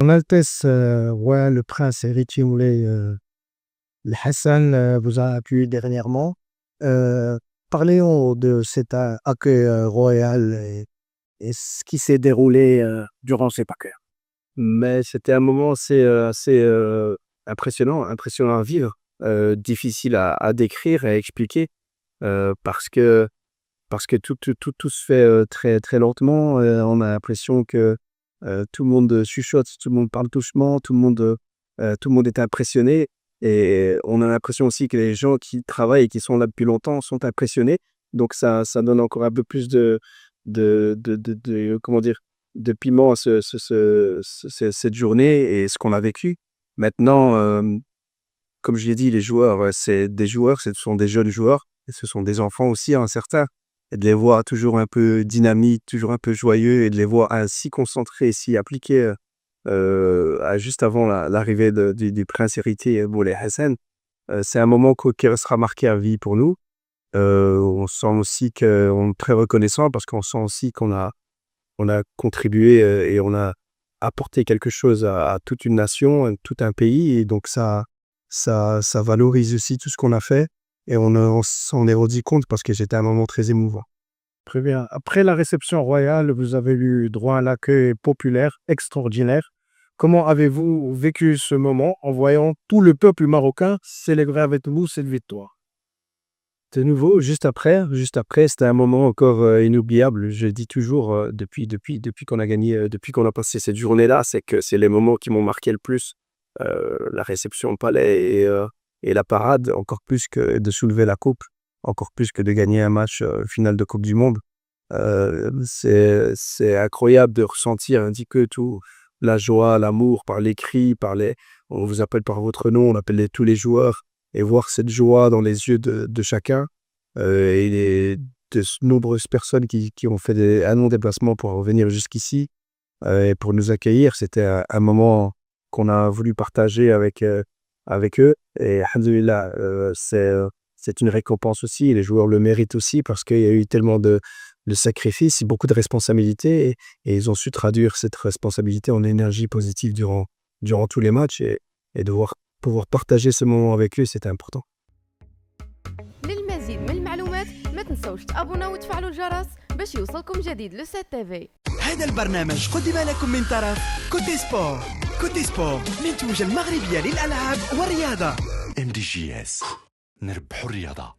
Son Altesse Royal le Prince héritier Moulay El Hassan vous a accueilli dernièrement. Parlons de cet accueil royal et ce qui s'est déroulé durant ces Pâques. Mais c'était un moment assez, impressionnant à vivre, difficile à décrire et à expliquer, parce que tout se fait, très, très lentement. On a l'impression que, tout le monde chuchote, tout le monde parle doucement, tout le monde est impressionné et on a l'impression aussi que les gens qui travaillent et qui sont là depuis longtemps sont impressionnés. Donc ça donne encore un peu plus comment dire? De piment à cette journée et ce qu'on a vécu. Maintenant, comme je l'ai dit, les joueurs, c'est des joueurs, ce sont des jeunes joueurs et ce sont des enfants aussi, hein, certains. Et de les voir toujours un peu dynamiques, toujours un peu joyeux et de les voir si concentrés, si appliqués, juste avant l'arrivée du prince héritier Moulay Hassan, c'est un moment qui restera marqué à vie pour nous. On sent aussi qu'on est très reconnaissant parce qu'on sent aussi on a contribué et on a apporté quelque chose à toute une nation, à tout un pays. Et donc ça valorise aussi tout ce qu'on a fait. Et on s'en est rendu compte parce que c'était un moment très émouvant. Très bien. Après la réception royale, vous avez eu droit à un accueil populaire extraordinaire. Comment avez-vous vécu ce moment en voyant tout le peuple marocain célébrer avec vous cette victoire? De nouveau, juste après, c'était un moment encore inoubliable. Je dis toujours, depuis qu'on a gagné, depuis qu'on a passé cette journée-là, c'est que c'est les moments qui m'ont marqué le plus. La réception au palais et la parade, encore plus que de soulever la coupe, encore plus que de gagner un match final de Coupe du Monde. C'est incroyable de ressentir ainsi que tout, la joie, l'amour, par les cris, on vous appelle par votre nom, on appelle tous les joueurs, et voir cette joie dans les yeux de chacun, de nombreuses personnes qui ont fait un long déplacement pour revenir jusqu'ici et pour nous accueillir. C'était un moment qu'on a voulu partager avec eux. Et alhamdoulilah, c'est une récompense aussi. Et les joueurs le méritent aussi parce qu'il y a eu tellement de sacrifices, beaucoup de responsabilités et ils ont su traduire cette responsabilité en énergie positive durant tous les matchs et pouvoir partager ce moment avec eux, c'était important. للمزيد من المعلومات ما تنسوش تابوناو وتفعلوا الجرس باش يوصلكم جديد لو سات تيفي. هذا البرنامج قدم لكم من طرف كوتي سبور. كوتي سبور منتوجة المغربية للألعاب والرياضة. MDGS نربحوا الرياضة.